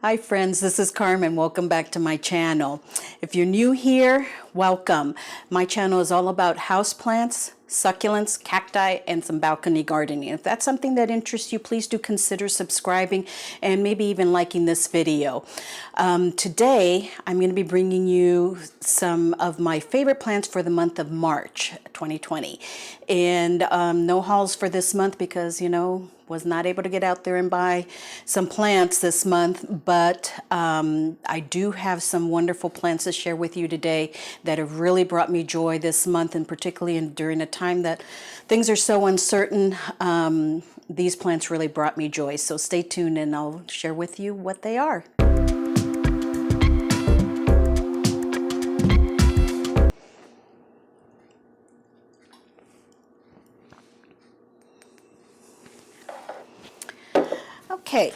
Hi friends, this is Carmen. Welcome back to my channel. If you're new here, welcome. My channel is all about houseplants, succulents, cacti, and some balcony gardening. If that's something that interests you, please do consider subscribing and maybe even liking this video. Today, I'm going to be bringing you some of my favorite plants for the month of March 2020. And no hauls for this month because, was not able to get out there and buy some plants this month, but I do have some wonderful plants to share with you today that have really brought me joy this month, and particularly during a time that things are so uncertain. These plants really brought me joy, so stay tuned and I'll share with you what they are. Okay,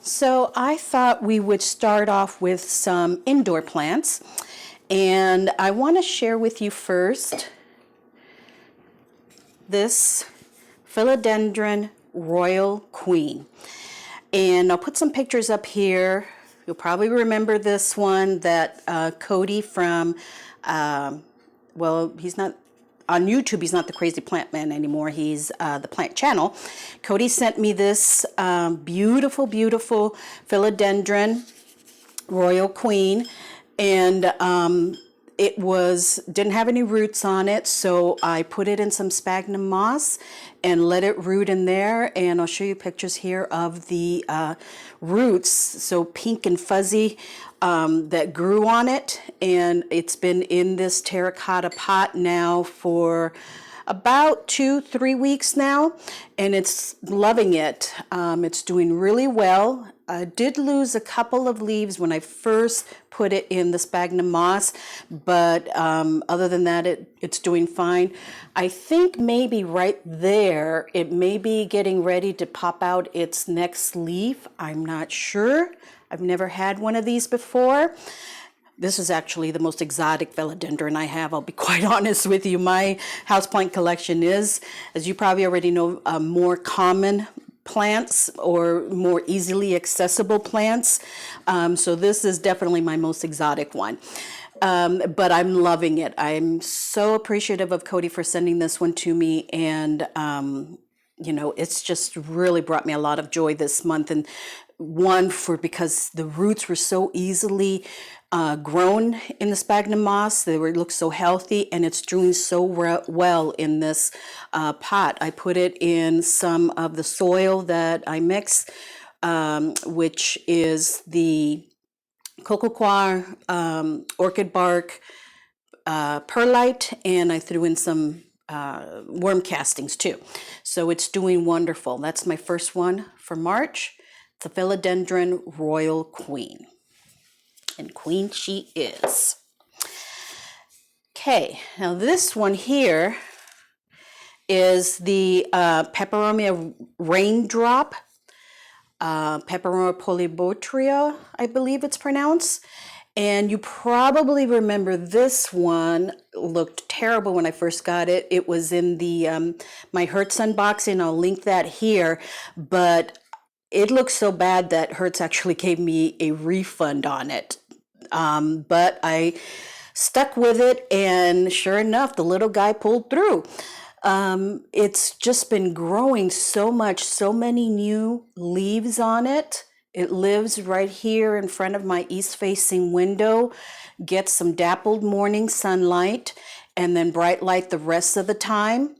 so I thought we would start off with some indoor plants, and I want to share with you first this Philodendron Royal Queen. And I'll put some pictures up here. You'll probably remember this one that Cody from, well, he's not on YouTube, he's not the Crazy Plant Man anymore. He's the Plant Channel. Cody sent me this beautiful, beautiful Philodendron Royal Queen, and it didn't have any roots on it, so I put it in some sphagnum moss and let it root in there. And I'll show you pictures here of the roots, so pink and fuzzy, that grew on it. And it's been in this terracotta pot now for about 2-3 weeks now, and it's loving it. It's doing really well. I did lose a couple of leaves when I first put it in the sphagnum moss, but other than that, it's doing fine. I think maybe right there, it may be getting ready to pop out its next leaf. I'm not sure. I've never had one of these before. This is actually the most exotic philodendron I have. I'll be quite honest with you. My houseplant collection is, as you probably already know, more common plants or more easily accessible plants. So this is definitely my most exotic one. But I'm loving it. I'm so appreciative of Cody for sending this one to me, and it's just really brought me a lot of joy this month. And because the roots were so easily grown in the sphagnum moss. They look so healthy, and it's doing so well in this pot. I put it in some of the soil that I mix, which is the cocoa coir, orchid bark, perlite, and I threw in some worm castings too. So it's doing wonderful. That's my first one for March, the Philodendron Royal Queen. And queen she is. Okay, now this one here is the PEPEROMIA RAINDROP, PEPEROMIA POLYBOTRYA, I believe it's pronounced. And you probably remember this one looked terrible when I first got it. It was in the my Hirt unboxing. I'll link that here, but it looked so bad that Hirt actually gave me a refund on it. But I stuck with it, and sure enough, the little guy pulled through. It's just been growing so much, so many new leaves on it. It lives right here in front of my east-facing window, gets some dappled morning sunlight, and then bright light the rest of the time.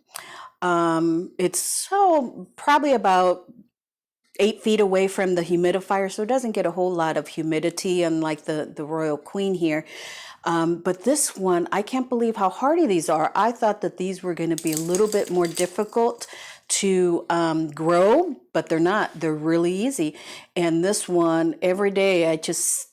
It's probably about 8 feet away from the humidifier, so it doesn't get a whole lot of humidity, unlike the Royal Queen here. But this one, I can't believe how hardy these are. I thought that these were going to be a little bit more difficult to grow, but they're not. They're really easy. And this one, every day, I just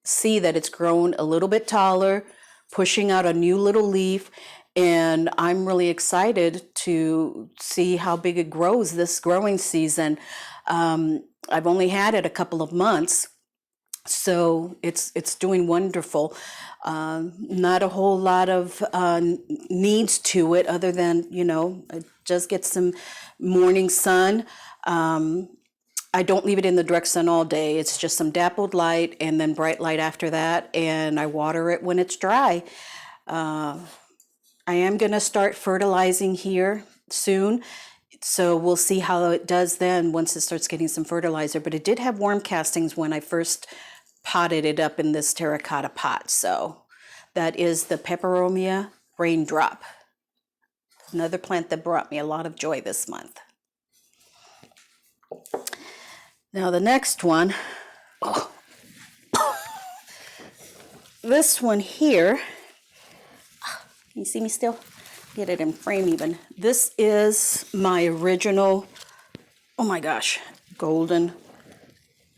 see that it's grown a little bit taller, pushing out a new little leaf, and I'm really excited to see how big it grows this growing season. I've only had it a couple of months, so it's doing wonderful. Not a whole lot of needs to it, other than, it just gets some morning sun. I don't leave it in the direct sun all day. It's just some dappled light and then bright light after that, and I water it when it's dry. I am going to start fertilizing here soon, so we'll see how it does then once it starts getting some fertilizer. But it did have worm castings when I first potted it up in this terracotta pot. So that is the Peperomia Raindrop, another plant that brought me a lot of joy this month. Now the next one, this one here, can you see me still? Get it in frame even. This is my original, oh my gosh, golden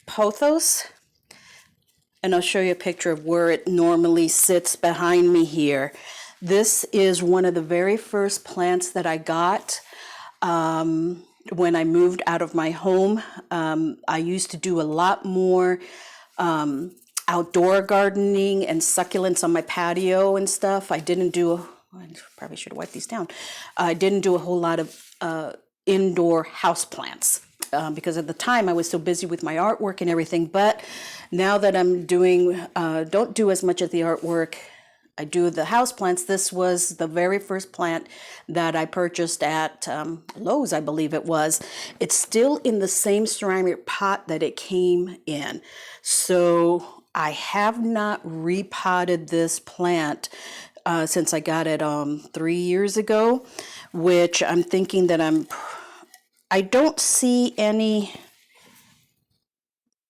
pothos. And I'll show you a picture of where it normally sits behind me here. This is one of the very first plants that I got when I moved out of my home. I used to do a lot more outdoor gardening and succulents on my patio and stuff. I probably should have wiped these down. I didn't do a whole lot of indoor house plants because at the time I was so busy with my artwork and everything. But now that I'm don't do as much of the artwork, I do the house plants. This was the very first plant that I purchased at Lowe's, I believe it was. It's still in the same ceramic pot that it came in. So I have not repotted this plant since I got it 3 years ago, which I'm thinking that I don't see any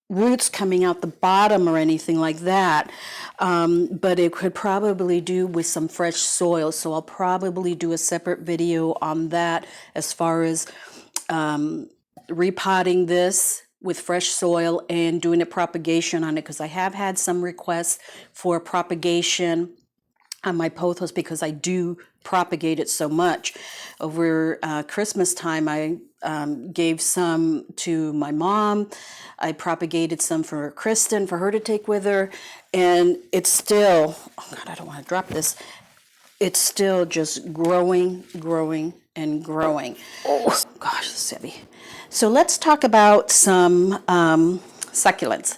roots coming out the bottom or anything like that, but it could probably do with some fresh soil. So I'll probably do a separate video on that as far as repotting this with fresh soil and doing a propagation on it, because I have had some requests for propagation on my pothos because I do propagate it so much. Over Christmas time, I gave some to my mom. I propagated some for Kristen, for her to take with her. And it's still, oh God, I don't want to drop this. It's still just growing, growing, and growing. Oh gosh, this is heavy. So let's talk about some succulents.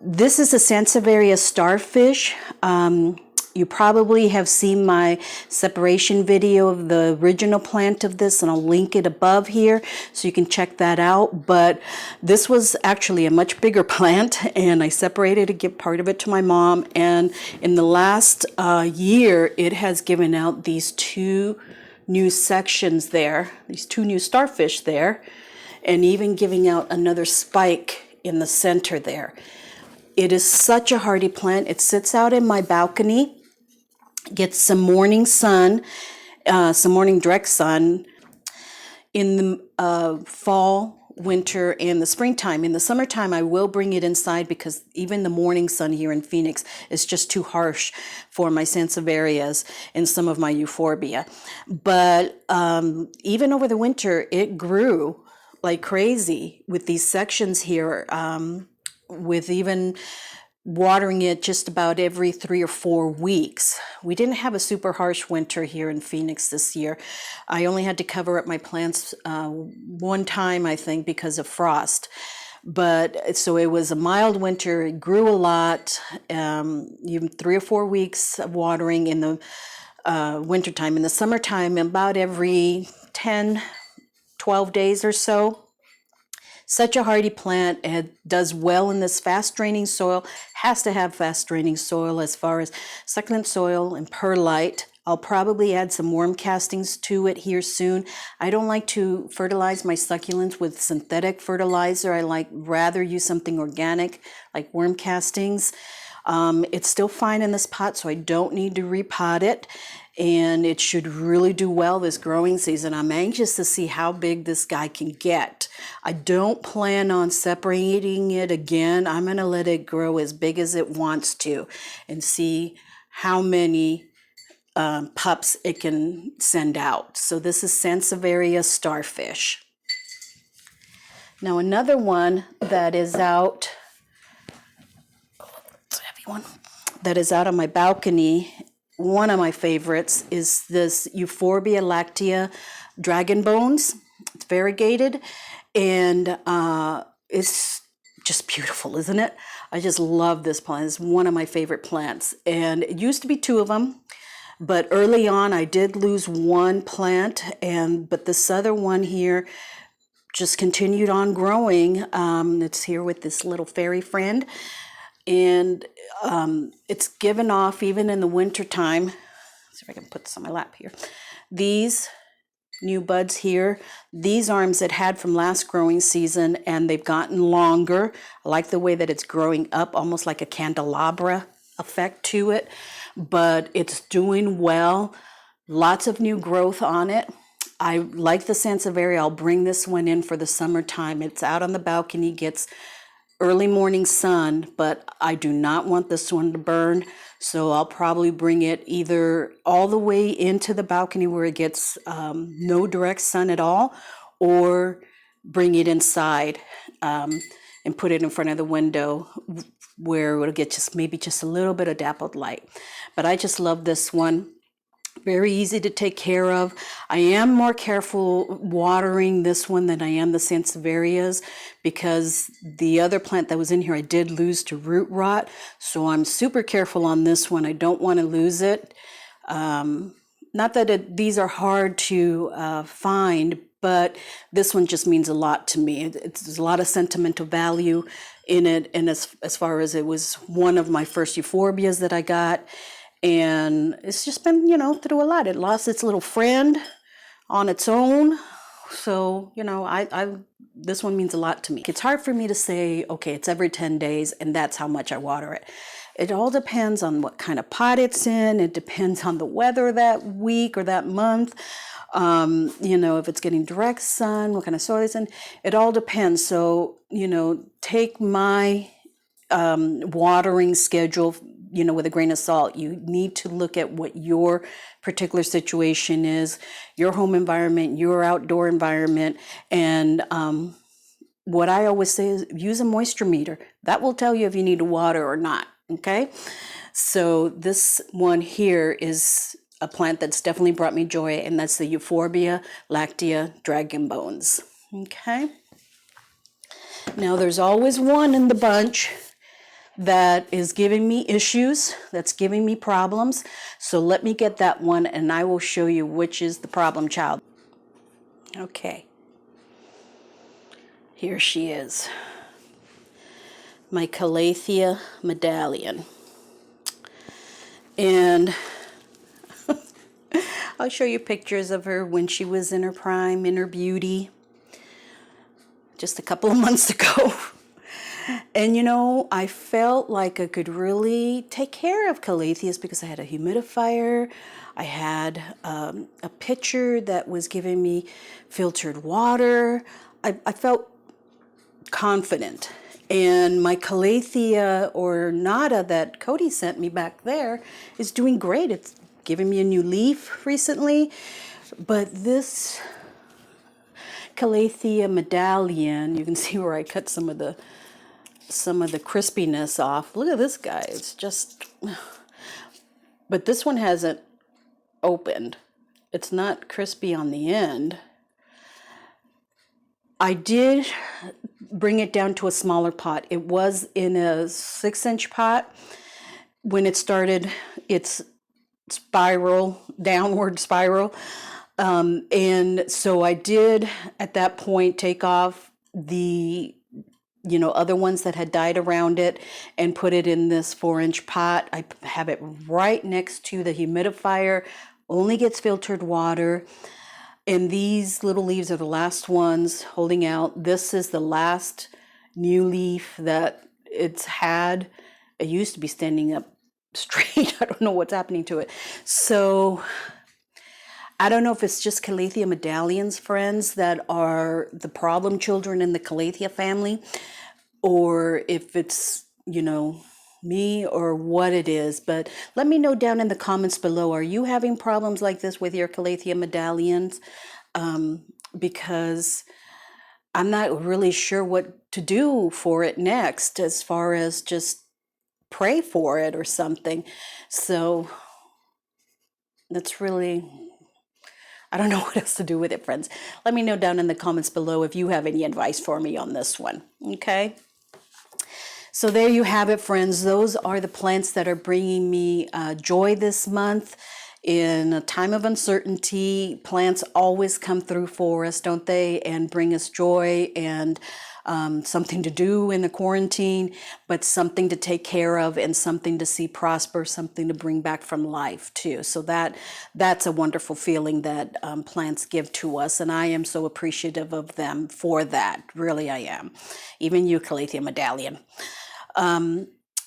This is a Sansevieria starfish. You probably have seen my separation video of the original plant of this, and I'll link it above here so you can check that out. But this was actually a much bigger plant, and I separated to give part of it to my mom. And in the last year, it has given out these two new sections there, these two new starfish there, and even giving out another spike in the center there. It is such a hardy plant. It sits out in my balcony, gets some morning sun, some morning direct sun in the fall, winter, and the springtime. In the summertime, I will bring it inside because even the morning sun here in Phoenix is just too harsh for my Sansevierias and some of my Euphorbia. But even over the winter, it grew like crazy with these sections here, with even watering it just about every 3 or 4 weeks. We didn't have a super harsh winter here in Phoenix this year. I only had to cover up my plants one time, I think, because of frost. But so it was a mild winter. It grew a lot. Even 3 or 4 weeks of watering in the wintertime. In the summertime, about every 10, 12 days or so. Such a hardy plant. It does well in this fast draining soil. Has to have fast draining soil as far as succulent soil and perlite. I'll probably add some worm castings to it here soon. I don't like to fertilize my succulents with synthetic fertilizer. I rather use something organic like worm castings. It's still fine in this pot, so I don't need to repot it. And it should really do well this growing season. I'm anxious to see how big this guy can get. I don't plan on separating it again. I'm going to let it grow as big as it wants to and see how many pups it can send out. So this is Sansevieria starfish. Now another one that is out, heavy one, that is out on my balcony. One of my favorites is this Euphorbia LACTEA dragon bones. It's variegated, And it's just beautiful, isn't it? I just love this plant. It's one of my favorite plants. And it used to be 2 of them, but early on I did lose 1 plant, but this other one here just continued on growing. It's here with this little fairy friend, and it's given off even in the winter time. Let's see if I can put this on my lap here. These new buds here, these arms it had from last growing season, and they've gotten longer. I like the way that it's growing up, almost like a candelabra effect to it, but it's doing well. Lots of new growth on it. I like the SANSEVIERIA. I'll bring this one in for the summertime. It's out on the balcony, gets early morning sun, but I do not want this one to burn. So I'll probably bring it either all the way into the balcony where it gets no direct sun at all, or bring it inside and put it in front of the window where it'll get just maybe just a little bit of dappled light. But I just love this one. Very easy to take care of. I am more careful watering this one than I am the Sansevierias, because the other plant that was in here I did lose to root rot. So I'm super careful on this one. I don't want to lose it. Not that these are hard to find, but this one just means a lot to me. There's a lot of sentimental value in it. And as far as it was one of my first Euphorbias that I got. And it's just been, you know, through a lot. It lost its little friend on its own. So, you know, this one means a lot to me. It's hard for me to say, okay, it's every 10 days and that's how much I water it. It all depends on what kind of pot it's in. It depends on the weather that week or that month. You know, if it's getting direct sun, what kind of soil it's in. It all depends. So, you know, take my watering schedule, you know, with a grain of salt. You need to look at what your particular situation is, your home environment, your outdoor environment. And what I always say is use a moisture meter. That will tell you if you need to water or not. Okay. So this one here is a plant that's definitely brought me joy, and that's the Euphorbia, LACTEA, dragon bones. Okay. Now there's always one in the bunch that is giving me issues, that's giving me problems. So let me get that one and I will show you which is the problem child. Okay. Here she is. My Calathea medallion. And I'll show you pictures of her when she was in her prime, in her beauty, just a couple of months ago. And you know, I felt like I could really take care of Calatheas because I had a humidifier. I had a pitcher that was giving me filtered water. I felt confident. And my Calathea ornata that Cody sent me back there is doing great. It's giving me a new leaf recently. But this Calathea medallion, you can see where I cut some of the crispiness off. Look at this guy. It's just, but this one hasn't opened. It's not crispy on the end. I did bring it down to a smaller pot. It was in a 6-inch pot when it started its downward spiral. And so I did at that point take off the other ones that had died around it and put it in this 4-inch pot. I have it right next to the humidifier, only gets filtered water. And these little leaves are the last ones holding out. This is the last new leaf that it's had. It used to be standing up straight. I don't know what's happening to it. So I don't know if it's just Calathea medallions, friends, that are the problem children in the Calathea family, or if it's, me or what it is. But let me know down in the comments below. Are you having problems like this with your Calathea medallions? Because I'm not really sure what to do for it next, as far as just pray for it or something. So that's really, I don't know what else to do with it, friends. Let me know down in the comments below if you have any advice for me on this one, okay? So there you have it, friends. Those are the plants that are bringing me joy this month. In a time of uncertainty, plants always come through for us, don't they? And bring us joy and something to do in the quarantine, but something to take care of and something to see prosper, something to bring back from life too. So that's a wonderful feeling that plants give to us, and I am so appreciative of them for that. Really, I am. Even you, Calathea medallion.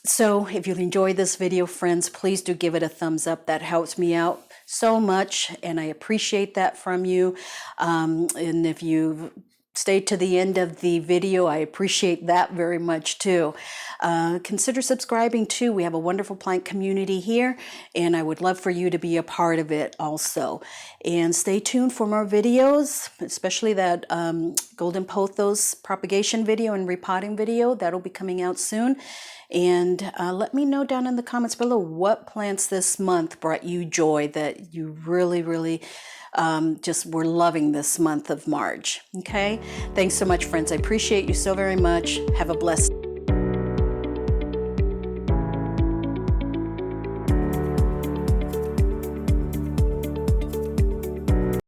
So if you enjoyed this video, friends, please do give it a thumbs up. That helps me out so much, and I appreciate that from you. And if you've stayed to the end of the video, I appreciate that very much too. Consider subscribing too. We have a wonderful plant community here, and I would love for you to be a part of it also. And stay tuned for more videos, especially that golden pothos propagation video and repotting video. That'll be coming out soon. And let me know down in the comments below what plants this month brought you joy, that you really just were loving this month of March. Okay, thanks so much, friends. I appreciate you so very much. Have a blessed